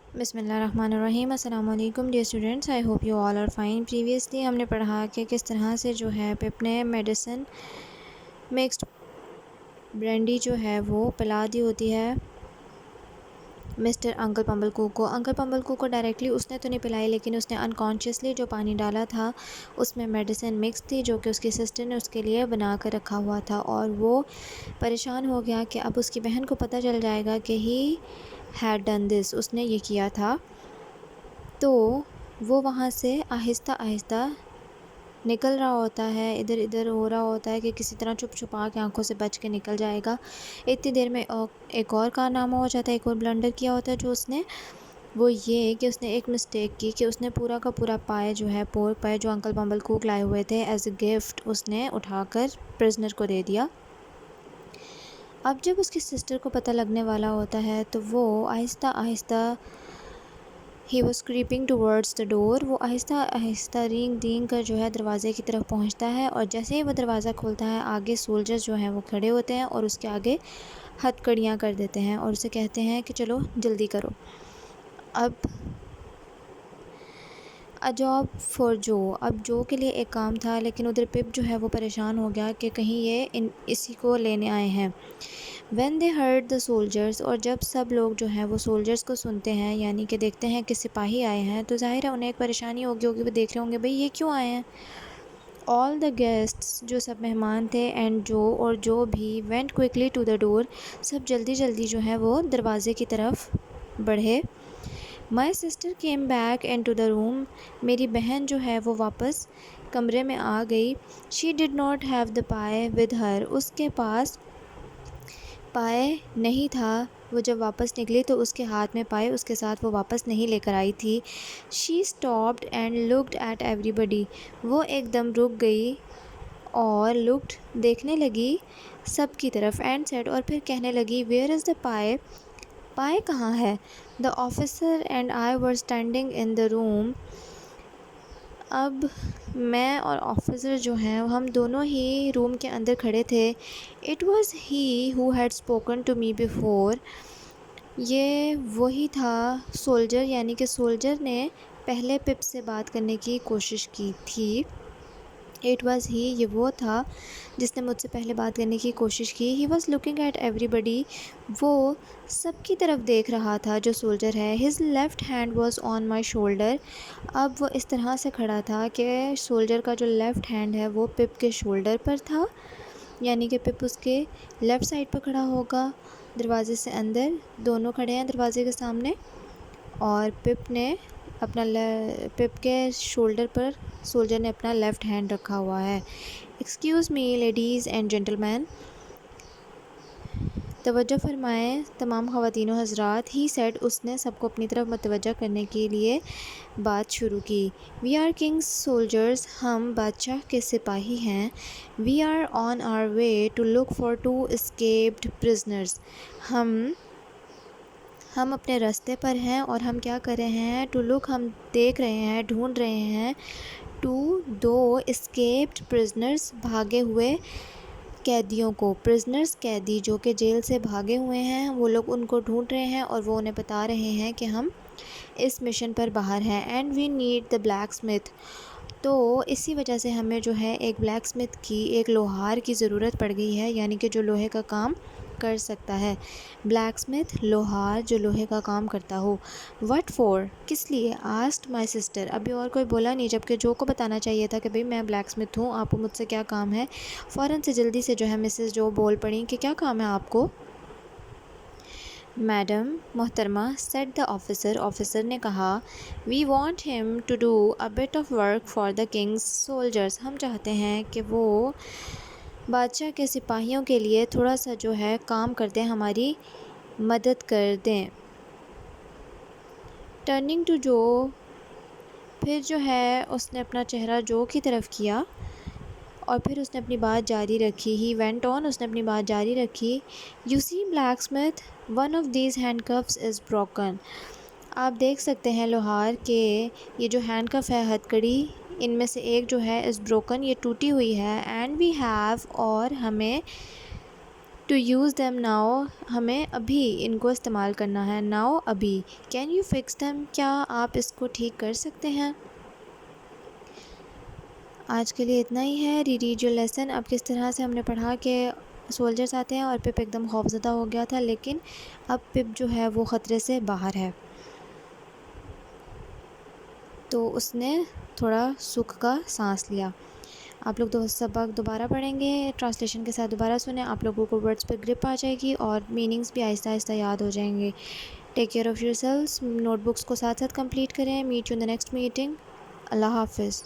بسم اللہ الرحمن الرحیم۔ السلام علیکم dear students, I hope you all are fine. Previously ہم نے پڑھا کہ کس طرح سے جو ہے پپ نے میڈیسن مکسڈ برینڈی جو ہے وہ پلا دی ہوتی ہے مسٹر انکل پمبل کوک کو۔ انکل پمبل کوک کو ڈائریکٹلی اس نے تو نہیں پلائی، لیکن اس نے انکانشیسلی جو پانی ڈالا تھا اس میں میڈیسن مکس تھی، جو کہ اس کی سسٹر نے اس کے لیے بنا کر رکھا ہوا تھا، اور وہ پریشان ہو گیا کہ اب اس کی بہن کو پتہ چل جائے گا کہ ہی ہیڈ ڈن دس، اس نے یہ کیا تھا۔ تو وہ وہاں سے آہستہ آہستہ نکل رہا ہوتا ہے، ادھر ادھر ہو رہا ہوتا ہے کہ کسی طرح چھپ چھپا کے آنکھوں سے بچ کے نکل جائے گا۔ اتنی دیر میں ایک اور کارنامہ ہو جاتا ہے، ایک اور بلنڈر کیا ہوتا ہے جو اس نے، وہ یہ کہ اس نے ایک مسٹیک کی کہ اس نے پورا کا پورا پائے جو ہے پورک پائے جو انکل پمبل کوک لائے ہوئے تھے ایز اے گفٹ، اس نے اٹھا کر پرزنر کو دے دیا۔ اب جب اس کی سسٹر کو پتہ لگنے والا ہوتا ہے تو وہ آہستہ آہستہ ہی was creeping towards the door, وہ آہستہ آہستہ رینگ رینگ کر جو ہے دروازے کی طرف پہنچتا ہے، اور جیسے ہی وہ دروازہ کھولتا ہے آگے سولجرز جو ہیں وہ کھڑے ہوتے ہیں اور اس کے آگے ہتھ کڑیاں کر دیتے ہیں اور اسے کہتے ہیں کہ چلو جلدی کرو۔ اب اَ جاب فار جو، اب جو کے لیے ایک کام تھا، لیکن ادھر پپ جو ہے وہ پریشان ہو گیا کہ کہیں یہ اسی کو لینے آئے ہیں۔ When they heard the soldiers, اور جب سب لوگ جو ہیں وہ سولجرز کو سنتے ہیں، یعنی کہ دیکھتے ہیں کہ سپاہی آئے ہیں، تو ظاہر ہے انہیں ایک پریشانی ہوگی وہ دیکھ رہے ہوں گے بھئی یہ کیوں آئے ہیں۔ آل دا گیسٹس، جو سب مہمان تھے، اینڈ جو، اور جو بھی، went quickly to the door, سب جلدی جلدی جو ہے وہ دروازے کی طرف بڑھے۔ My sister came back into the room, میری بہن جو ہے وہ واپس کمرے میں آ گئی۔ شی ڈڈ ناٹ ہیو دا پائے ود ہر، اس کے پاس پائے نہیں تھا، وہ جب واپس نکلی تو اس کے ہاتھ میں پائے اس کے ساتھ وہ واپس نہیں لے کر آئی تھی۔ She stopped and looked at everybody, وہ ایک دم رک گئی اور لکڈ دیکھنے لگی سب کی طرف، اینڈ سیڈ، اور پھر کہنے لگی، ویئر از دا پائے، پائے کہاں ہے؟ The officer and I were standing in the room, اب میں اور آفیسر جو ہیں ہم دونوں ہی روم کے اندر کھڑے تھے۔ It was he who had spoken to me before, یہ وہی تھا سولجر، یعنی کہ سولجر نے پہلے پپ سے بات کرنے کی کوشش کی تھی۔ اٹ واز ہی، یہ وہ تھا جس نے مجھ سے پہلے بات کرنے کی کوشش کی۔ He was looking at everybody, وہ سب کی طرف دیکھ رہا تھا جو سولجر ہے۔ His left hand was on my shoulder, اب وہ اس طرح سے کھڑا تھا کہ سولجر کا جو لیفٹ ہینڈ ہے وہ پپ کے شولڈر پر تھا، یعنی کہ پپ اس کے لیفٹ سائڈ پر کھڑا ہوگا دروازے سے اندر، دونوں کھڑے ہیں دروازے کے سامنے، اور پپ نے اپنا پپ کے شولڈر پر سولجر نے اپنا لیفٹ ہینڈ رکھا ہوا ہے۔ Excuse me ladies and gentlemen, توجہ فرمائیں تمام خواتین و حضرات، ہی سیڈ، اس نے سب کو اپنی طرف متوجہ کرنے کے لیے بات شروع کی۔ وی آر کنگز سولجرز، ہم بادشاہ کے سپاہی ہیں۔ We are on our way to look for 2 escaped prisoners, ہم اپنے راستے پر ہیں اور ہم کیا کر رہے ہیں؟ ٹو لک، ہم دیکھ رہے ہیں، ڈھونڈ رہے ہیں، 2 اسکیپڈ پرزنرز، بھاگے ہوئے قیدیوں کو، پرزنرز قیدی جو کہ جیل سے بھاگے ہوئے ہیں، وہ لوگ ان کو ڈھونڈ رہے ہیں اور وہ انہیں بتا رہے ہیں کہ ہم اس مشن پر باہر ہیں۔ And we need the blacksmith, تو اسی وجہ سے ہمیں جو ہے ایک بلیک اسمتھ کی، ایک لوہار کی ضرورت پڑ گئی ہے، یعنی کہ جو لوہے کا کام کر سکتا ہے۔ بلیک اسمتھ، لوہار جو لوہے کا کام کرتا ہو۔ وٹ فور، کس لیے؟ آسکڈ مائی سسٹر، ابھی اور کوئی بولا نہیں، جبکہ جو کو بتانا چاہیے تھا کہ بھئی میں بلیک اسمتھ ہوں، آپ کو مجھ سے کیا کام ہے۔ فوراً سے جلدی سے جو ہے مسز جو بول پڑیں کہ کیا کام ہے آپ کو؟ میڈم، محترمہ، سیڈ دا آفیسر، آفیسر نے کہا، وی وانٹ ہم to do a bit of work for the king's soldiers, ہم چاہتے ہیں کہ وہ بادشاہ کے سپاہیوں کے لیے تھوڑا سا جو ہے کام کر دیں، ہماری مدد کر دیں۔ ٹرننگ ٹو جو، پھر جو ہے اس نے اپنا چہرہ جو کی طرف کیا اور پھر اس نے اپنی بات جاری رکھی۔ ہی وینٹ آن، اس نے اپنی بات جاری رکھی، you see blacksmith, one of these handcuffs is broken, آپ دیکھ سکتے ہیں لوہار کہ یہ جو ہینڈ کف ہے، ہتھ کڑی، ان میں سے ایک جو ہے از بروکن، یہ ٹوٹی ہوئی ہے۔ اینڈ وی ہیو، اور ہمیں ٹو یوز دیم ناؤ، ہمیں ابھی ان کو استعمال کرنا ہے. ناؤ ابھی. کین یو فکس دیم، کیا آپ اس کو ٹھیک کر سکتے ہیں. آج کے لیے اتنا ہی ہے. ری ریڈ یور لیسن. اب کس طرح سے ہم نے پڑھا کہ سولجرز آتے ہیں اور پپ ایک دم خوفزدہ ہو گیا تھا، لیکن اب پپ جو ہے وہ خطرے سے باہر ہے، تو اس نے تھوڑا سکھ کا سانس لیا. آپ لوگ سبق دوبارہ پڑھیں گے، ٹرانسلیشن کے ساتھ دوبارہ سنیں، آپ لوگوں کو ورڈز پہ گرپ آ جائے گی اور میننگز بھی آہستہ آہستہ یاد ہو جائیں گے. Take care of yourselves. Notebooks کو ساتھ ساتھ کمپلیٹ کریں. Meet you in the next meeting. اللہ حافظ.